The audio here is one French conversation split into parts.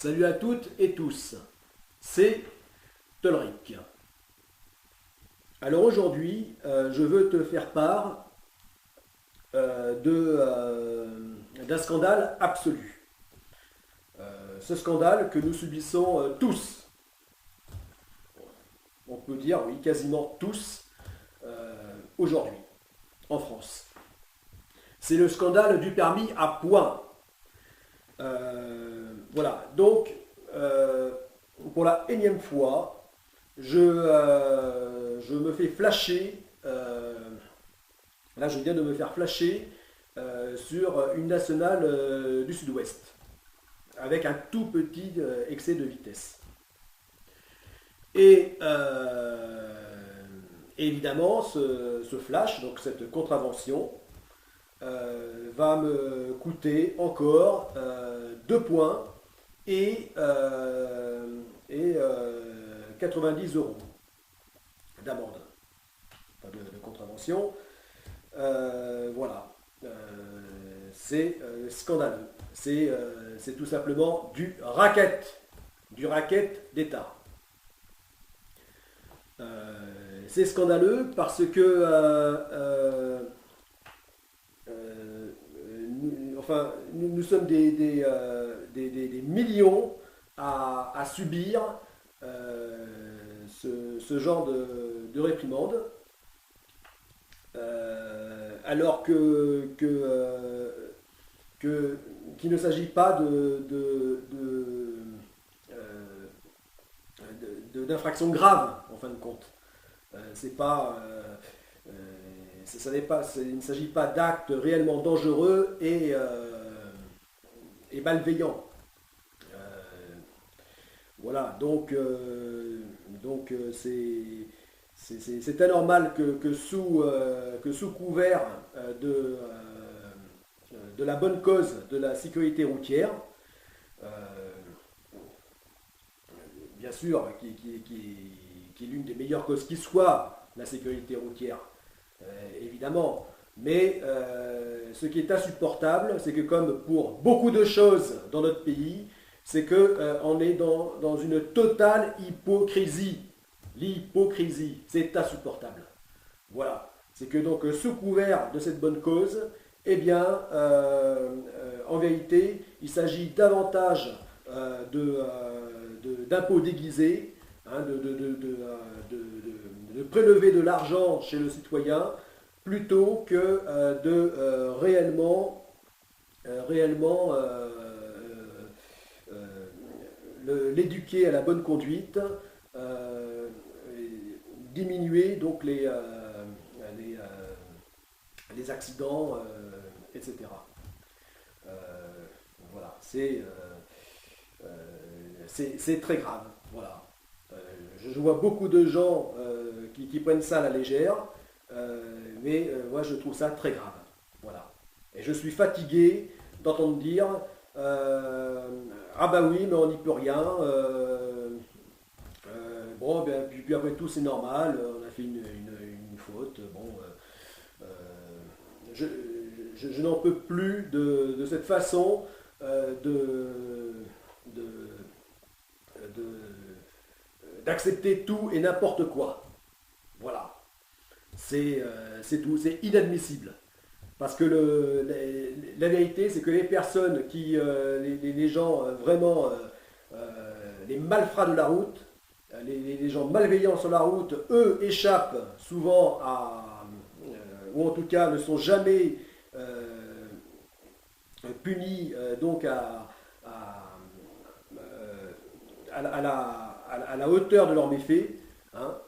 Salut à toutes et tous, c'est Tolric. Alors aujourd'hui, je veux te faire part d'un scandale absolu. Ce scandale que nous subissons tous, on peut dire oui, quasiment tous, aujourd'hui, en France. C'est le scandale du permis à points. Voilà, donc pour la énième fois, je me fais flasher, là je viens de me faire flasher sur une nationale du sud-ouest, avec un tout petit excès de vitesse. Et évidemment, ce flash, donc cette contravention, va me coûter encore 2 points et 90 euros d'amende, enfin de contravention. Voilà. C'est scandaleux. C'est tout simplement du racket d'État. C'est scandaleux parce que nous sommes des millions à subir ce genre de réprimande, alors qu'il ne s'agit pas d'infractions graves en fin de compte. C'est pas, il ne s'agit pas d'actes réellement dangereux et malveillants. Voilà, c'est anormal que sous couvert de la bonne cause de la sécurité routière, euh, bien sûr, qui est l'une des meilleures causes qui soit, la sécurité routière, évidemment. Mais ce qui est insupportable, c'est que comme pour beaucoup de choses dans notre pays, c'est qu'on est dans une totale hypocrisie. L'hypocrisie, c'est insupportable. Voilà. C'est que donc sous couvert de cette bonne cause, eh bien, en vérité, il s'agit davantage d'impôts déguisés, hein, de prélever de l'argent chez le citoyen, plutôt que de réellement l'éduquer à la bonne conduite, diminuer donc les accidents, etc. Euh, voilà, c'est très grave. Voilà. Je vois beaucoup de gens qui prennent ça à la légère, mais moi je trouve ça très grave. Voilà. Et je suis fatigué d'entendre dire ah bah oui, mais on n'y peut rien. Bon, ben, puis après tout, c'est normal, on a fait une faute. Bon, je, je n'en peux plus de cette façon de, d'accepter tout et n'importe quoi. Voilà. C'est tout, c'est inadmissible. Parce que la vérité, c'est que les personnes les gens vraiment, les malfrats de la route, les gens malveillants sur la route, eux échappent souvent ou en tout cas ne sont jamais punis donc à la hauteur de leurs méfaits, hein,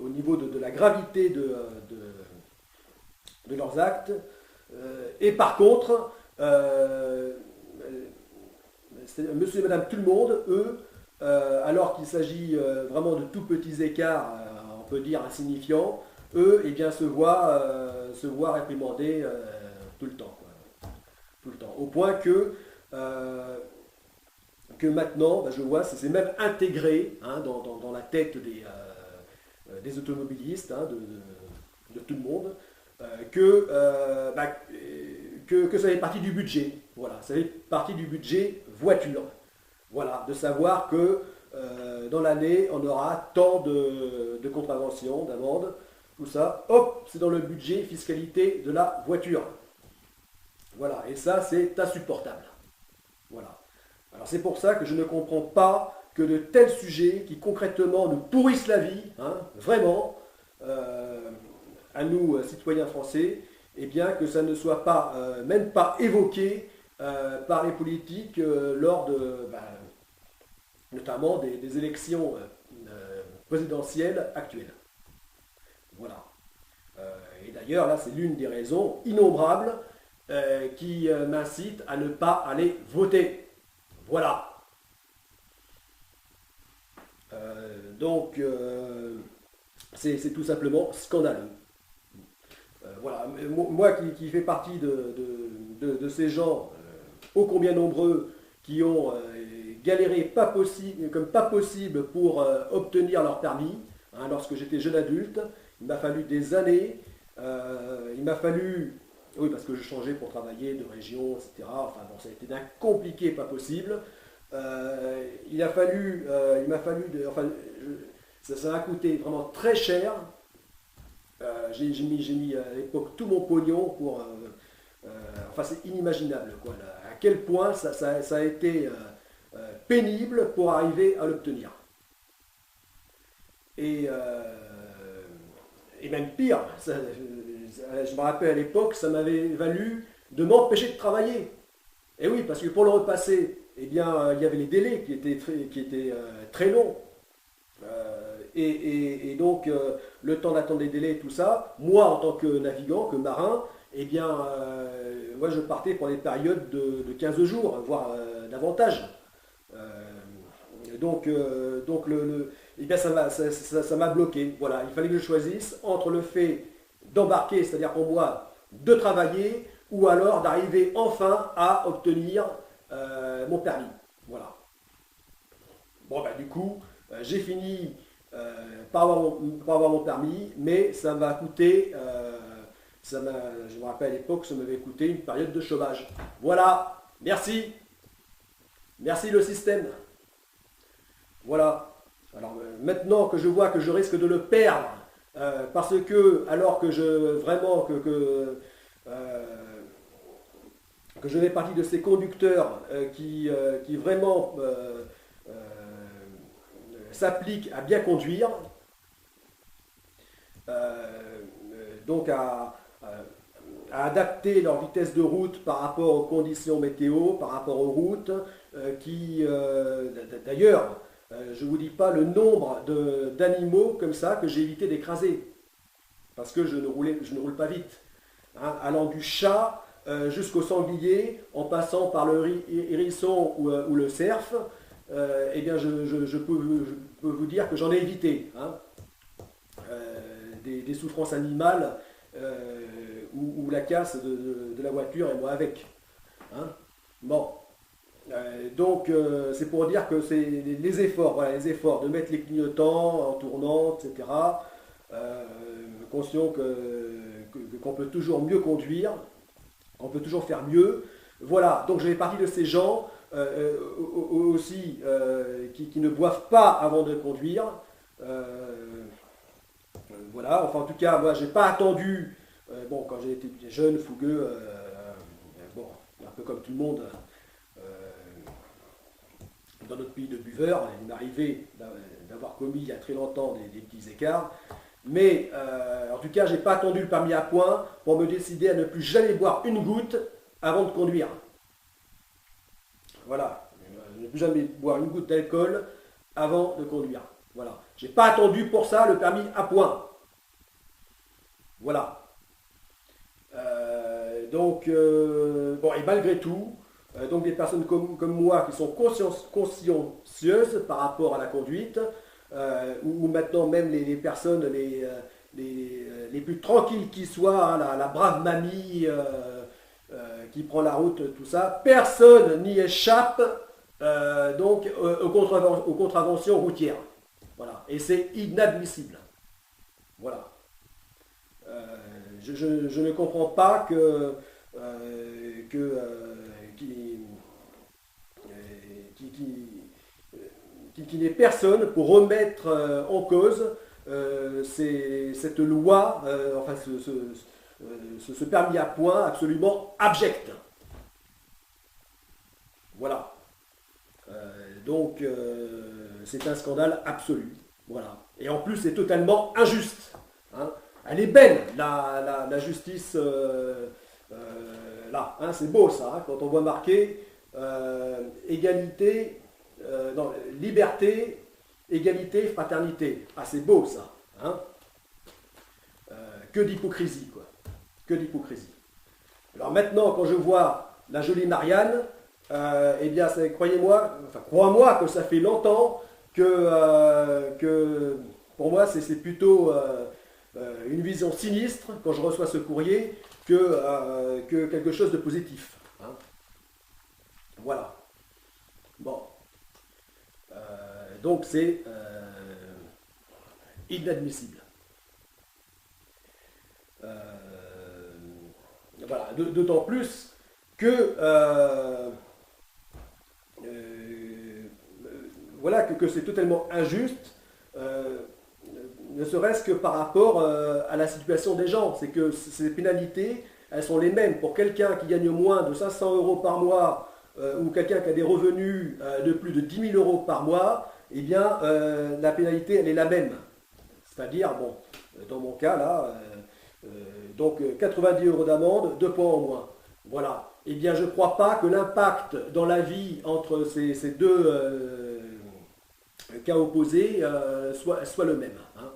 au niveau de la gravité de leurs actes. Et par contre, monsieur et madame tout le monde, eux, alors qu'il s'agit vraiment de tout petits écarts, on peut dire insignifiants, eux, eh bien, se voient réprimander tout le temps, quoi. Tout le temps. Au point que maintenant, bah, je vois, c'est même intégré, hein, dans la tête des automobilistes, hein, de tout le monde, que ça fait partie du budget. Voilà, ça fait partie du budget voiture. Voilà, de savoir que dans l'année, on aura tant de contraventions, d'amendes, tout ça, hop, c'est dans le budget fiscalité de la voiture. Voilà, et ça, c'est insupportable. Voilà. Alors c'est pour ça que je ne comprends pas que de tels sujets qui concrètement nous pourrissent la vie, hein, vraiment, à nous, citoyens français, eh bien que ça ne soit pas, même pas évoqué par les politiques lors de, notamment des élections présidentielles actuelles. Voilà. Et d'ailleurs, là, c'est l'une des raisons innombrables qui m'incitent à ne pas aller voter. Voilà. Donc, c'est tout simplement scandaleux. Voilà. Moi qui fais partie de ces gens, ô combien nombreux, qui ont galéré comme pas possible pour obtenir leur permis, hein, lorsque j'étais jeune adulte, il m'a fallu des années, il m'a fallu, oui parce que je changeais pour travailler de région, etc. Enfin bon, ça a été d'un compliqué pas possible. Il m'a fallu, ça m'a coûté vraiment très cher. J'ai mis à l'époque tout mon pognon pour, enfin c'est inimaginable quoi, là, à quel point ça a été pénible pour arriver à l'obtenir. Et, et même pire, je me rappelle à l'époque, ça m'avait valu de m'empêcher de travailler. Et oui, parce que pour le repasser, eh bien, il y avait les délais qui étaient très longs. Et donc, le temps d'attendre les délais et tout ça, moi, en tant que navigant, que marin, eh bien, moi, je partais pour des périodes de 15 jours, voire davantage. Donc, eh bien, ça m'a bloqué. Voilà, il fallait que je choisisse entre le fait d'embarquer, c'est-à-dire pour moi, de travailler, ou alors d'arriver enfin à obtenir mon permis. Voilà. Bon, bah, du coup, j'ai fini par avoir mon permis, mais ça m'a coûté, je me rappelle à l'époque, ça m'avait coûté une période de chômage. Voilà, merci. Merci le système. Voilà. Alors maintenant que je vois que je risque de le perdre, parce que, alors que que je fais partie de ces conducteurs qui vraiment s'appliquent à bien conduire, donc à adapter leur vitesse de route par rapport aux conditions météo, par rapport aux routes, d'ailleurs, je ne vous dis pas le nombre d'animaux comme ça que j'ai évité d'écraser, parce que je ne roule pas vite. Hein, allant du chat jusqu'au sanglier, en passant par le hérisson ou le cerf, eh bien je peux vous dire que j'en ai évité. Hein, des souffrances animales ou la casse de la voiture et moi avec. Hein. Bon. Donc c'est pour dire que c'est les efforts, voilà, les efforts de mettre les clignotants en tournant, etc. Conscient qu'on peut toujours mieux conduire, qu'on peut toujours faire mieux. Voilà, donc je fais partie de ces gens aussi qui ne boivent pas avant de conduire. Voilà, enfin en tout cas, moi j'ai pas attendu, bon quand j'ai été jeune, fougueux, bon, un peu comme tout le monde, dans notre pays de buveurs, il m'arrivait d'avoir commis il y a très longtemps des petits écarts, mais en tout cas, je n'ai pas attendu le permis à point pour me décider à ne plus jamais boire une goutte avant de conduire. Voilà, ne plus jamais boire une goutte d'alcool avant de conduire. Voilà, j'ai pas attendu pour ça le permis à point. Voilà. Donc, bon, et malgré tout, donc des personnes comme moi qui sont consciencieuses par rapport à la conduite, ou maintenant même les personnes les plus tranquilles qui soient, hein, la brave mamie qui prend la route, tout ça, personne n'y échappe donc aux contraventions routières. Voilà. Et c'est inadmissible. Voilà. Je ne comprends pas qui n'est personne pour remettre en cause cette loi, enfin ce permis à point absolument abject. Voilà. Donc c'est un scandale absolu. Voilà. Et en plus c'est totalement injuste. Hein. Elle est belle, la justice là. Hein, c'est beau ça, hein, quand on voit marqué égalité, non, liberté, égalité, fraternité. Ah c'est beau ça. Hein. Que d'hypocrisie, quoi. Que d'hypocrisie. Alors maintenant, quand je vois la jolie Marianne, eh bien, croyez-moi, enfin, crois-moi que ça fait longtemps que pour moi, c'est plutôt une vision sinistre quand je reçois ce courrier que quelque chose de positif. Hein. Voilà. Bon. Donc c'est inadmissible. Voilà. D'autant plus que voilà que c'est totalement injuste, ne serait-ce que par rapport à la situation des gens. C'est que ces pénalités, elles sont les mêmes pour quelqu'un qui gagne moins de 500 € par mois ou quelqu'un qui a des revenus de plus de 10 000 € par mois. Eh bien, la pénalité, elle est la même. C'est-à-dire, bon, dans mon cas, là, donc 90 € d'amende, 2 points en moins. Voilà. Eh bien, je ne crois pas que l'impact dans la vie entre ces deux cas opposés soit le même. Hein.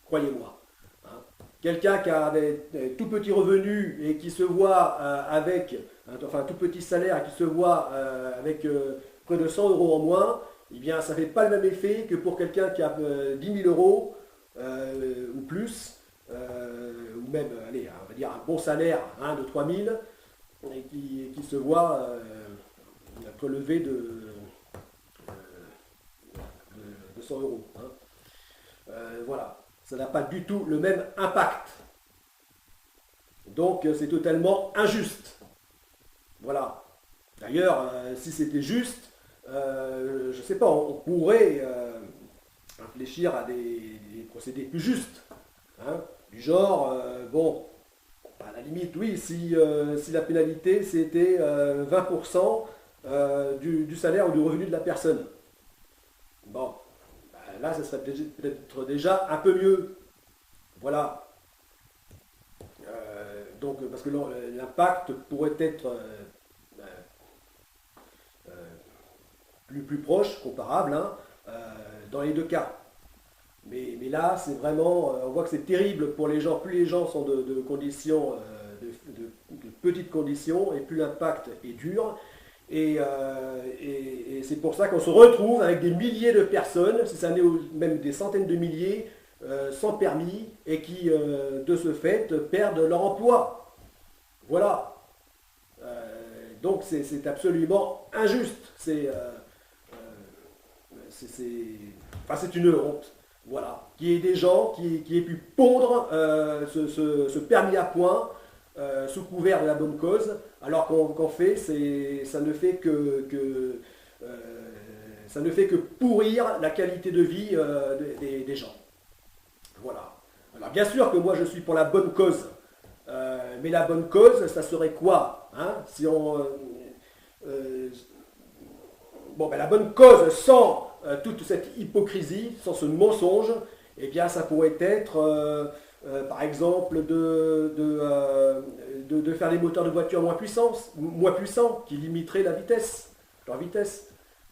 Croyez-moi. Hein. Quelqu'un qui a des tout petits revenus et qui se voit avec, enfin tout petit salaire, qui se voit avec près de 100 € en moins, eh bien, ça ne fait pas le même effet que pour quelqu'un qui a 10 000 € ou plus, ou même, allez, on va dire un bon salaire hein, de 3 000, et qui se voit prélevé de 100 €. Hein. Voilà, ça n'a pas du tout le même impact. Donc c'est totalement injuste. Voilà. D'ailleurs, si c'était juste, je ne sais pas, on pourrait réfléchir à des procédés plus justes. Hein, du genre, bon, à la limite, oui, si la pénalité c'était 20% du salaire ou du revenu de la personne. Bon, ben là, ça serait peut-être déjà un peu mieux. Voilà. Donc, parce que l'impact pourrait être plus proche, comparable, hein, dans les deux cas. Mais là, c'est vraiment, on voit que c'est terrible pour les gens. Plus les gens sont de conditions, de petites conditions, et plus l'impact est dur. Et c'est pour ça qu'on se retrouve avec des milliers de personnes, si ça n'est même des centaines de milliers, sans permis, et qui, de ce fait, perdent leur emploi. Voilà. Donc c'est absolument injuste. Enfin, c'est une honte. Voilà. Qu'il y ait des gens qui aient pu pondre ce permis à point sous couvert de la bonne cause, alors qu'en fait, ça ne fait ça ne fait que pourrir la qualité de vie des gens. Voilà. Alors bien sûr que moi je suis pour la bonne cause, mais la bonne cause, ça serait quoi hein, si on, bon, ben, la bonne cause sans toute cette hypocrisie, sans ce mensonge, eh bien ça pourrait être par exemple de faire des moteurs de voitures moins puissants qui limiteraient leur vitesse.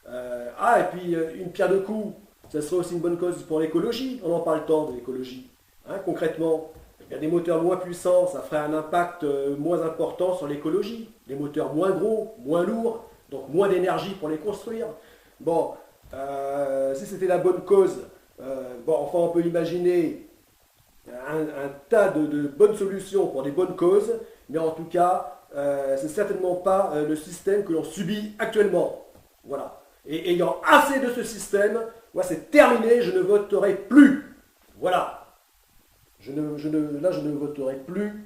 Et puis une pierre de coups, ça serait aussi une bonne cause pour l'écologie. On en parle tant de l'écologie. Hein, concrètement, eh bien, des moteurs moins puissants, ça ferait un impact moins important sur l'écologie. Des moteurs moins gros, moins lourds, donc moins d'énergie pour les construire. Bon, si c'était la bonne cause, enfin on peut imaginer un tas de bonnes solutions pour des bonnes causes, mais en tout cas, c'est certainement pas le système que l'on subit actuellement. Voilà. Et ayant assez de ce système, moi c'est terminé, je ne voterai plus. Voilà. Là, je ne voterai plus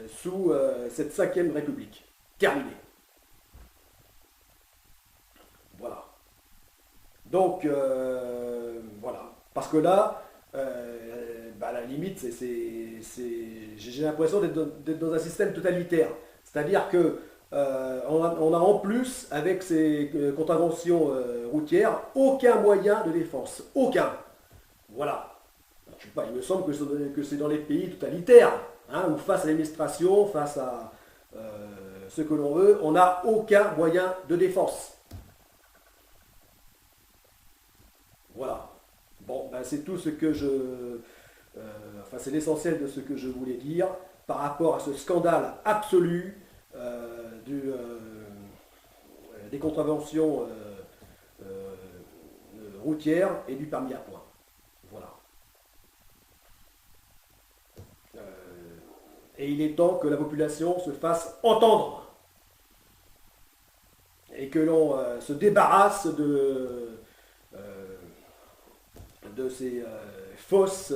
sous cette 5e République. Terminé. Voilà. Donc, voilà. Parce que là, à la limite, j'ai l'impression d'être dans un système totalitaire. C'est-à-dire que on a en plus, avec ces contraventions routières, aucun moyen de défense. Aucun. Voilà. Je sais pas, il me semble que c'est dans les pays totalitaires, hein, où face à l'administration, face à ce que l'on veut, on n'a aucun moyen de défense. Voilà. Bon, ben, c'est tout ce que enfin, c'est l'essentiel de ce que je voulais dire par rapport à ce scandale absolu des contraventions routières et du permis à point. Voilà. Euh, et il est temps que la population se fasse entendre et que l'on se débarrasse euh, de ces fausses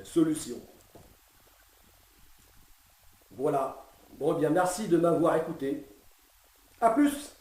solutions. Voilà. Bon, eh bien, merci de m'avoir écouté. A plus!